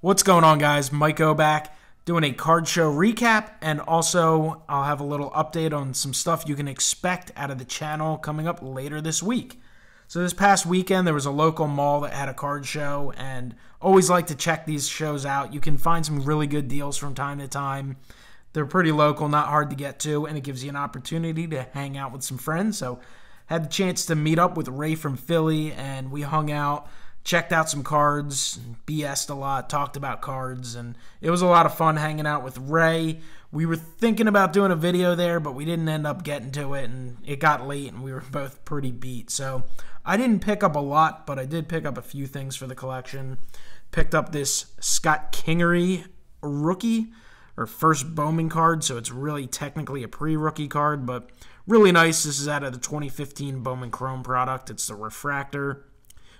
What's going on, guys? MikeO back doing a card show recap, and also I'll have a little update on some stuff you can expect out of the channel coming up later this week. So this past weekend, there was a local mall that had a card show, and always like to check these shows out. You can find some really good deals from time to time. They're pretty local, not hard to get to, and it gives you an opportunity to hang out with some friends. So had the chance to meet up with Ray from Philly, and we hung out, checked out some cards, BS'd a lot, talked about cards, and it was a lot of fun hanging out with Ray. We were thinking about doing a video there, but we didn't end up getting to it, and it got late, and we were both pretty beat. So I didn't pick up a lot, but I did pick up a few things for the collection. Picked up this Scott Kingery rookie, or first Bowman card, so it's really technically a pre-rookie card, but really nice. This is out of the 2015 Bowman Chrome product. It's the refractor.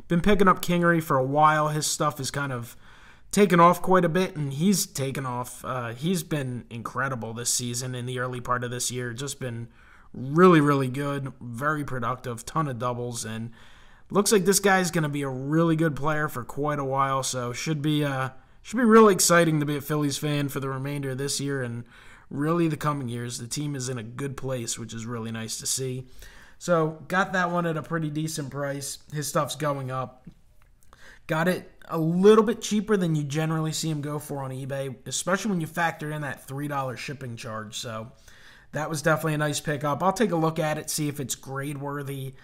Been picking up Kingery for a while. His stuff is kind of taken off quite a bit, and he's taken off. He's been incredible this season in the early part of this year. Just been really, really good, very productive, ton of doubles, and looks like this guy's going to be a really good player for quite a while, so should be really exciting to be a Phillies fan for the remainder of this year and really the coming years. The team is in a good place, which is really nice to see. So got that one at a pretty decent price. His stuff's going up. Got it a little bit cheaper than you generally see him go for on eBay, especially when you factor in that $3 shipping charge. So that was definitely a nice pickup. I'll take a look at it, see if it's grade worthy.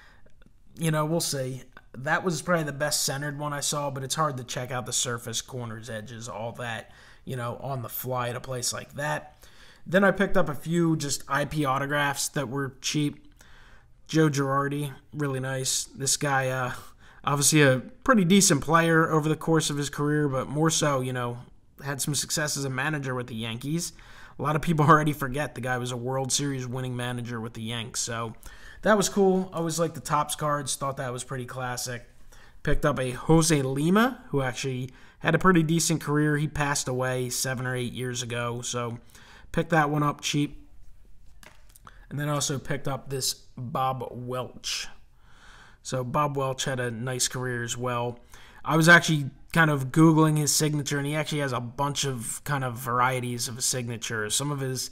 You know, we'll see. That was probably the best centered one I saw, but it's hard to check out the surface, corners, edges, all that, you know, on the fly at a place like that. Then I picked up a few just IP autographs that were cheap. Joe Girardi, really nice. This guy, obviously a pretty decent player over the course of his career, but more so, you know, had some success as a manager with the Yankees. A lot of people already forget the guy was a World Series winning manager with the Yanks, so that was cool. I always liked the Topps cards, thought that was pretty classic. Picked up a Jose Lima, who actually had a pretty decent career. He passed away 7 or 8 years ago, so picked that one up cheap. And then also picked up this Bob Welch. So Bob Welch had a nice career as well. I was actually kind of Googling his signature, and he actually has a bunch of kind of varieties of his signature. Some of his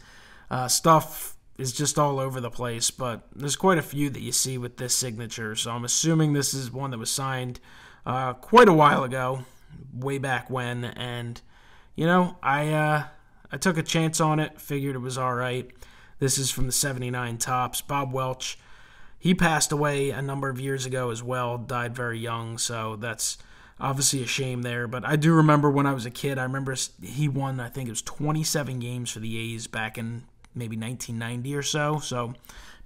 stuff is just all over the place, but there's quite a few that you see with this signature. So I'm assuming this is one that was signed quite a while ago, way back when. And, you know, I took a chance on it, figured it was all right. This is from the 79 Topps. Bob Welch, he passed away a number of years ago as well, died very young, so that's obviously a shame there. But I do remember when I was a kid, I remember he won, I think it was 27 games for the A's back in maybe 1990 or so. So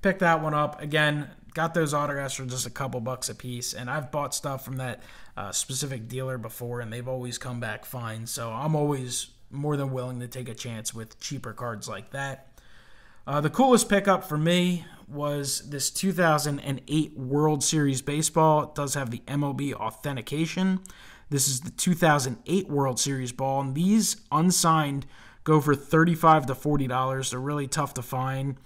picked that one up. Again, got those autographs for just a couple bucks a piece, and I've bought stuff from that specific dealer before, and they've always come back fine. So I'm always more than willing to take a chance with cheaper cards like that. The coolest pickup for me was this 2008 World Series Baseball. It does have the MLB authentication. This is the 2008 World Series ball, and these unsigned go for $35 to $40. They're really tough to find,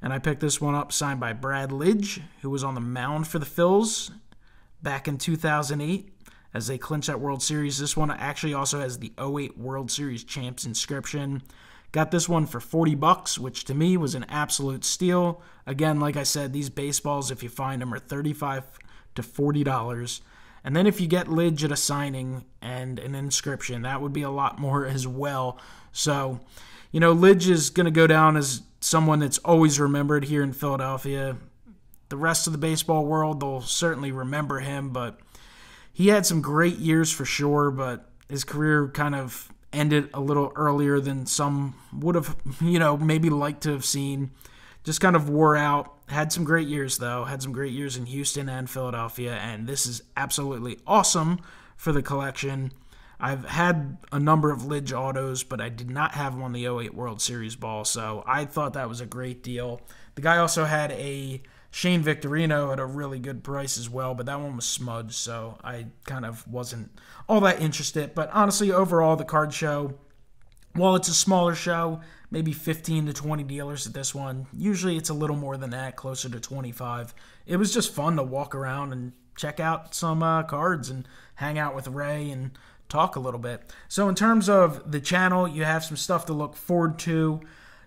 and I picked this one up signed by Brad Lidge, who was on the mound for the Phils back in 2008 as they clinched that World Series. This one actually also has the '08 World Series champs inscription. Got this one for 40 bucks, which to me was an absolute steal. Again, like I said, these baseballs, if you find them, are $35 to $40. And then if you get Lidge at a signing and an inscription, that would be a lot more as well. So, you know, Lidge is going to go down as someone that's always remembered here in Philadelphia. The rest of the baseball world, they'll certainly remember him, but he had some great years for sure, but his career kind of ended a little earlier than some would have, you know, maybe liked to have seen. Just kind of wore out. Had some great years, though. Had some great years in Houston and Philadelphia, and this is absolutely awesome for the collection. I've had a number of Lidge autos, but I did not have one the '08 World Series ball, so I thought that was a great deal. The guy also had a Shane Victorino at a really good price as well, but that one was smudged, so I kind of wasn't all that interested. But honestly, overall, the card show, while it's a smaller show, maybe 15 to 20 dealers at this one. Usually it's a little more than that, closer to 25. It was just fun to walk around and check out some cards and hang out with Ray and talk a little bit. So in terms of the channel, you have some stuff to look forward to.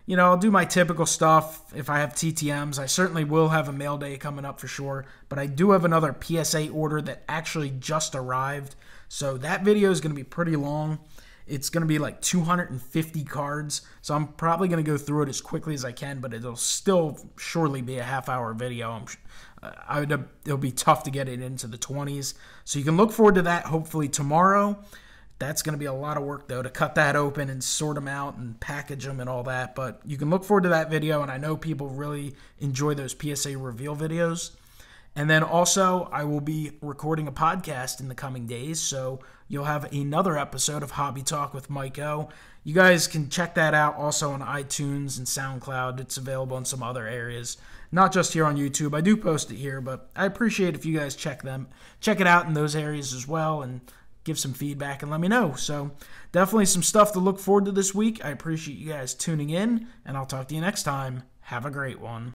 You know, I'll do my typical stuff if I have TTMs. I certainly will have a mail day coming up for sure, but I do have another PSA order that actually just arrived. So that video is going to be pretty long. It's going to be like 250 cards, so I'm probably going to go through it as quickly as I can, but it'll still surely be a half-hour video. It'll be tough to get it into the 20s, so you can look forward to that hopefully tomorrow. That's going to be a lot of work, though, to cut that open and sort them out and package them and all that, but you can look forward to that video, and I know people really enjoy those PSA reveal videos. And then also, I will be recording a podcast in the coming days, so you'll have another episode of Hobby Talk with MikeO. You guys can check that out also on iTunes and SoundCloud. It's available in some other areas, not just here on YouTube. I do post it here, but I appreciate if you guys check it out in those areas as well, and give some feedback and let me know. So definitely some stuff to look forward to this week. I appreciate you guys tuning in, and I'll talk to you next time. Have a great one.